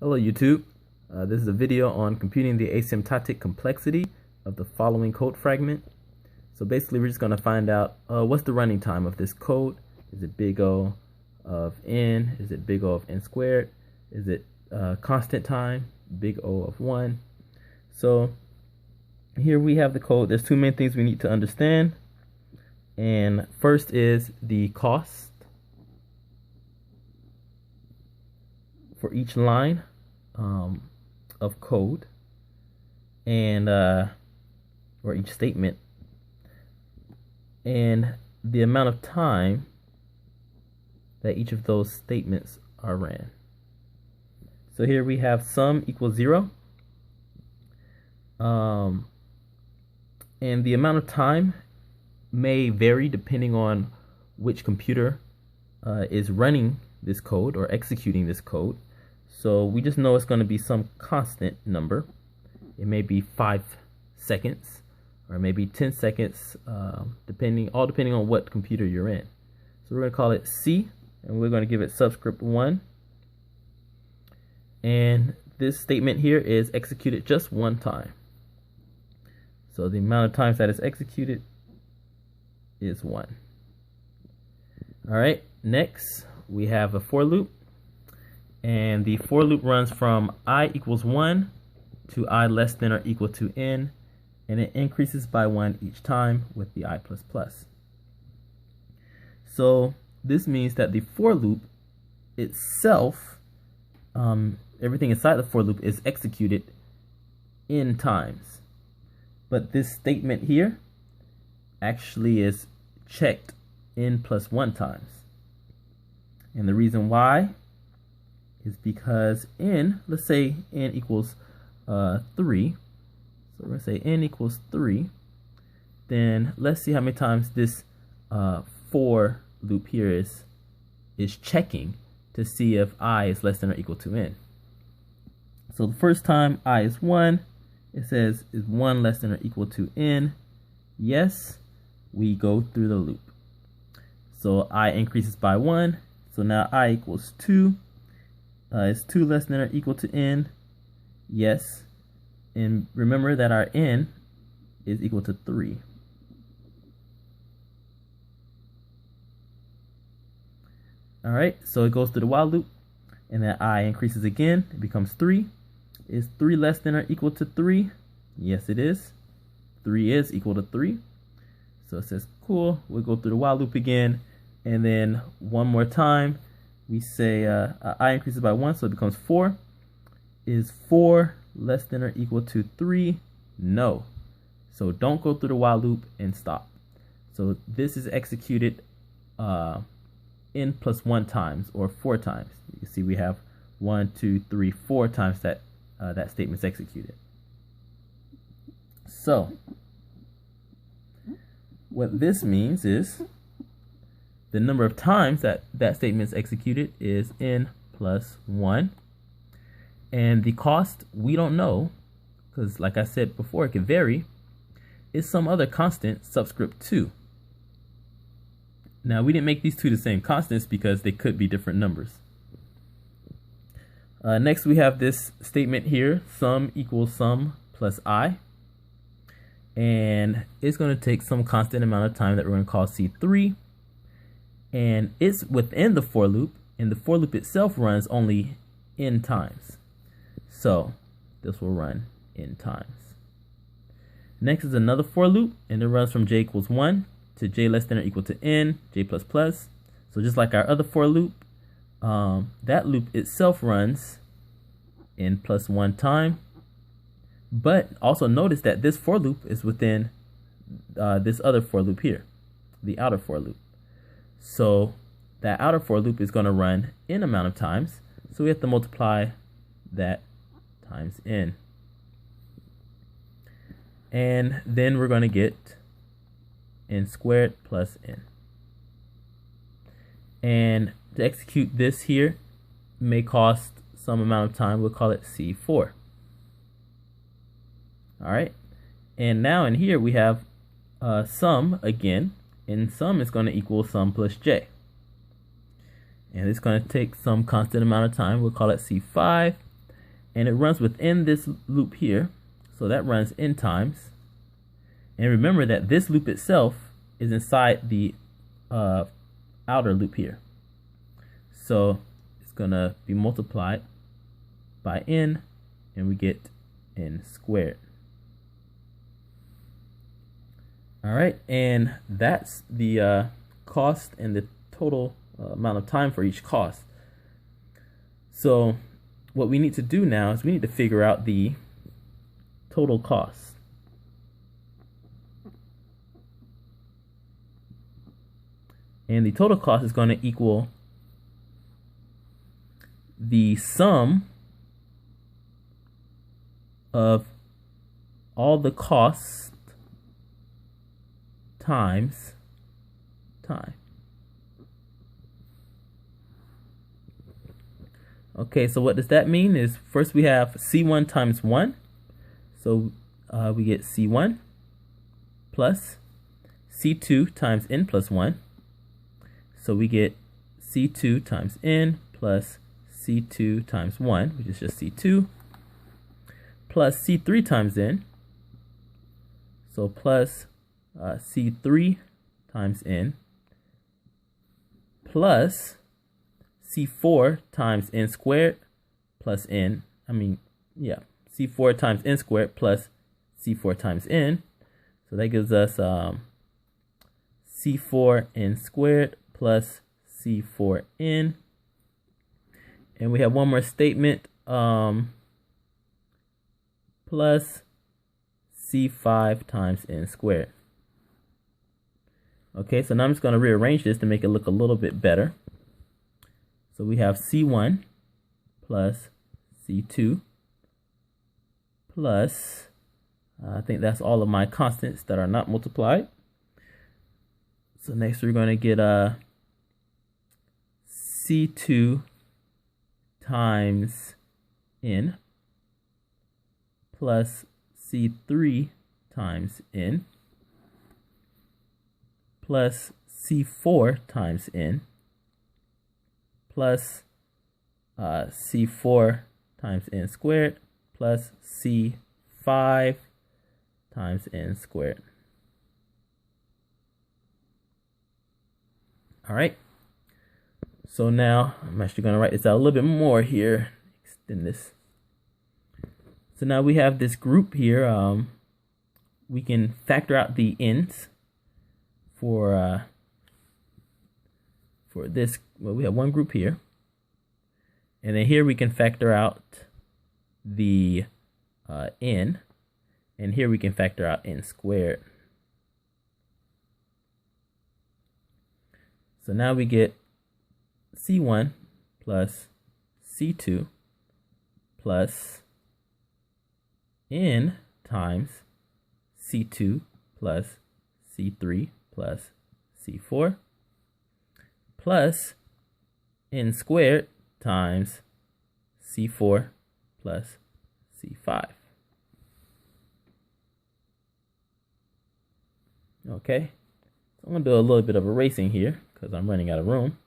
Hello YouTube. This is a video on computing the asymptotic complexity of the following code fragment. So basically we're just going to find out what's the running time of this code. Is it big O of n? Is it big O of n squared? Is it constant time, big O of 1? So here we have the code. There's two main things we need to understand. And first is the cost for each line of code and or each statement, and the amount of time that each of those statements are ran. So here we have sum equals 0, and the amount of time may vary depending on which computer is running this code or executing this code. So we just know it's going to be some constant number. It may be 5 seconds or maybe 10 seconds, depending on what computer you're in. So we're going to call it C, and we're going to give it subscript 1. And this statement here is executed just one time. So the amount of times that it's executed is 1. All right, next we have a for loop. And the for loop runs from I equals 1 to I less than or equal to n, and it increases by 1 each time with the I plus plus. So this means that the for loop itself, everything inside the for loop is executed n times. But this statement here actually is checked n plus 1 times. And the reason why is because n, let's say n equals 3. So we're going to say n equals 3. Then let's see how many times this for loop here is checking to see if I is less than or equal to n. So the first time I is 1, it says is 1 less than or equal to n? Yes, we go through the loop. So I increases by 1. So now I equals 2. Is 2 less than or equal to n? Yes. And remember that our n is equal to 3. All right, so it goes through the while loop, and then I increases again. It becomes 3. Is 3 less than or equal to 3? Yes, it is. 3 is equal to 3. So it says, cool. We'll go through the while loop again, and then one more time. We say I increases by 1, so it becomes 4. Is 4 less than or equal to 3? No. So don't go through the while loop and stop. So this is executed n plus 1 times, or 4 times. You see we have 1, 2, 3, 4 times that that statement's executed. So what this means is the number of times that that statement is executed is n plus 1. And the cost, we don't know, because like I said before, it can vary, is some other constant, subscript 2. Now, we didn't make these two the same constants because they could be different numbers. Next, we have this statement here, sum equals sum plus I. And it's going to take some constant amount of time that we're going to call C3. And it's within the for loop, and the for loop itself runs only n times. So this will run n times. Next is another for loop, and it runs from j equals 1 to j less than or equal to n, j plus plus. So just like our other for loop, that loop itself runs n plus 1 time. But also notice that this for loop is within this other for loop here, the outer for loop. So that outer for loop is going to run n amount of times, so we have to multiply that times n. And then we're going to get n squared plus n. And to execute this here may cost some amount of time. We'll call it C4. All right. And now in here we have sum again. And sum is going to equal sum plus j. And it's going to take some constant amount of time. We'll call it C5. and it runs within this loop here. So that runs n times. And remember that this loop itself is inside the outer loop here. So it's going to be multiplied by n, and we get n squared. All right, and that's the cost and the total amount of time for each cost. So what we need to do now is we need to figure out the total cost. And the total cost is going to equal the sum of all the costs times time. Okay, so what does that mean is first we have C1 times 1. So we get C1 plus C2 times n plus 1. So we get C2 times n plus C2 times 1, which is just C2, plus C3 times n. So plus C3 times n plus C4 times n squared plus n. C4 times n squared plus C4 times n. So that gives us C4 n squared plus C4n. And we have one more statement, plus C5 times n squared. Okay, so now I'm just going to rearrange this to make it look a little bit better. So we have C1 plus C2 plus, I think that's all of my constants that are not multiplied. So next we're going to get C2 times n plus C3 times n plus C4 times n plus C4 times n squared plus C5 times n squared. All right. So now I'm actually going to write this out a little bit more here. Extend this. So now we have this group here. We can factor out the n's for this. Well, we have one group here, and then here we can factor out the n, and here we can factor out n squared. So now we get C1 plus C2 plus n times C2 plus C3 plus C4 plus n squared times C4 plus C5. Okay, so I'm going to do a little bit of erasing here because I'm running out of room.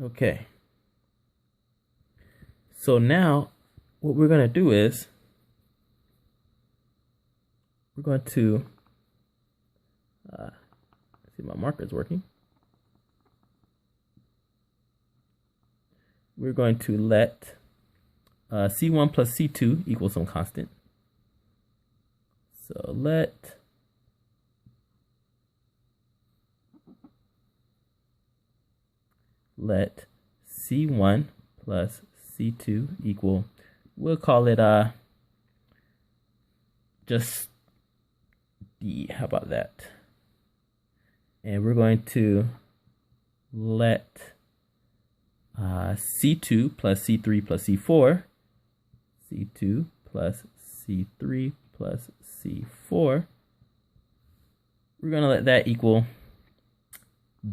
Okay, so now what we're going to do is we're going to see if my marker is working. We're going to let C1 plus C2 equal some constant. So let C1 plus C2 equal, we'll call it just D. How about that? And we're going to let C2 plus C3 plus C4, C2 plus C3 plus C4, we're going to let that equal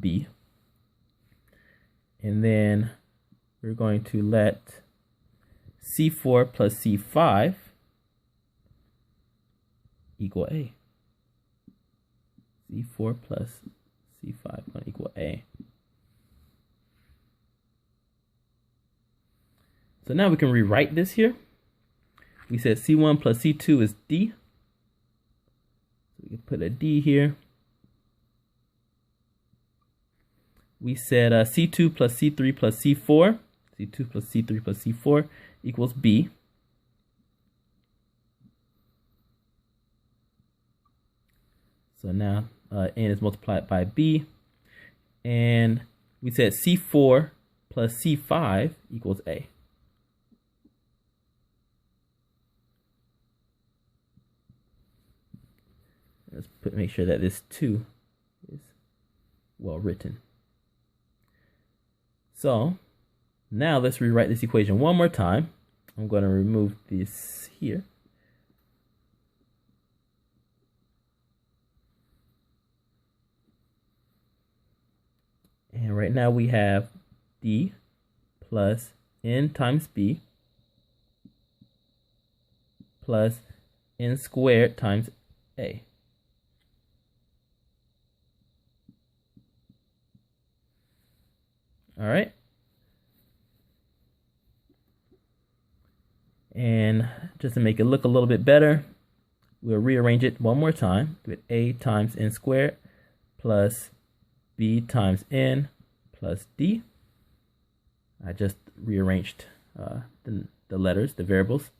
B. And then we're going to let C4 plus C5 equal A. C4 plus C5 going to equal A. So now we can rewrite this here. We said C1 plus C2 is D. So we can put a D here. We said C2 plus C3 plus C4. C2 plus C3 plus C4 equals B. So now N is multiplied by B. And we said C4 plus C5 equals A. Let's make sure that this 2 is well written. So now let's rewrite this equation one more time. I'm going to remove this here. And right now we have D plus N times B plus N squared times A. All right. And just to make it look a little bit better, we'll rearrange it one more time with A times N squared plus B times N plus D. I just rearranged the letters, the variables.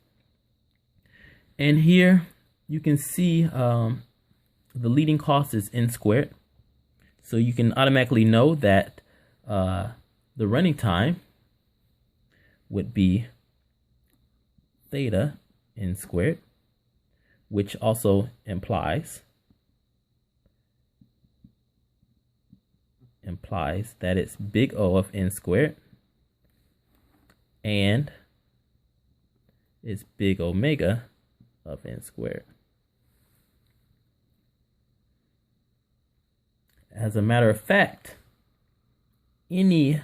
And here you can see the leading cost is N squared. So you can automatically know that the running time would be theta N squared, which also implies that it's big O of N squared and it's big omega of N squared. As a matter of fact, any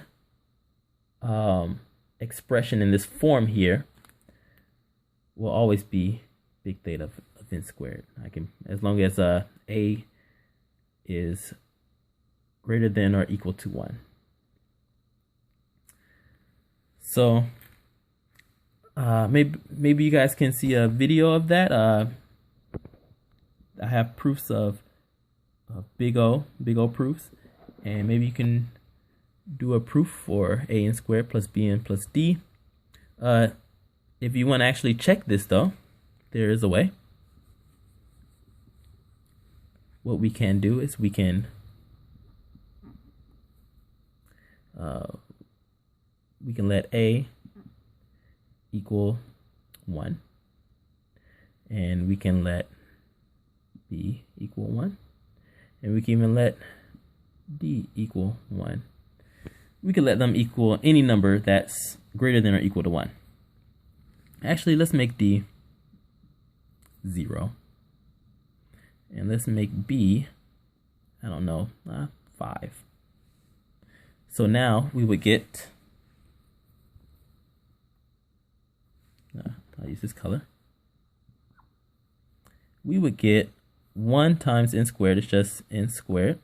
expression in this form here will always be big theta of N squared. I can, as long as A is greater than or equal to 1. So maybe you guys can see a video of that. I have proofs of big O proofs, and maybe you can do a proof for AN squared plus BN plus D. If you want to actually check this though, there is a way. What we can do is we can let A equal 1, and we can let B equal 1, and we can even let D equal 1. We can let them equal any number that's greater than or equal to 1. Actually, let's make D 0. And let's make B, I don't know, 5. So now we would get, I'll use this color. We would get 1 times N squared, it's just N squared,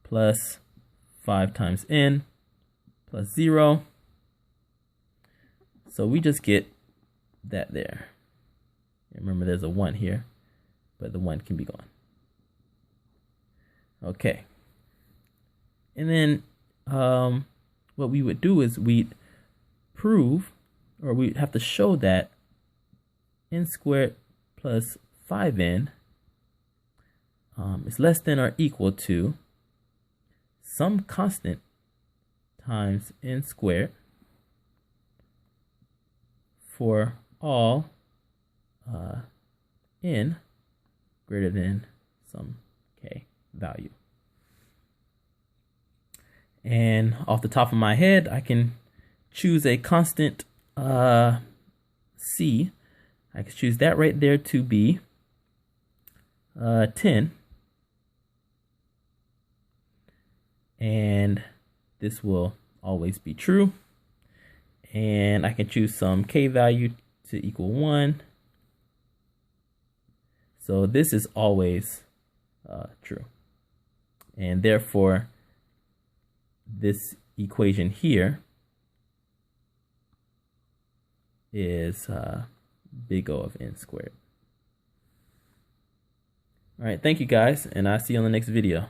plus 5 times N plus 0. So we just get that there. And remember, there's a 1 here, but the 1 can be gone. Okay. And then what we would do is we'd prove, or we'd have to show that N squared plus 5N is less than or equal to some constant times N squared for all N greater than some K value. And off the top of my head, I can choose a constant C. I can choose that right there to be 10. And this will always be true. And I can choose some K value to equal 1. So this is always true. And therefore, this equation here is big O of n squared. All right, thank you guys, and I'll see you on the next video.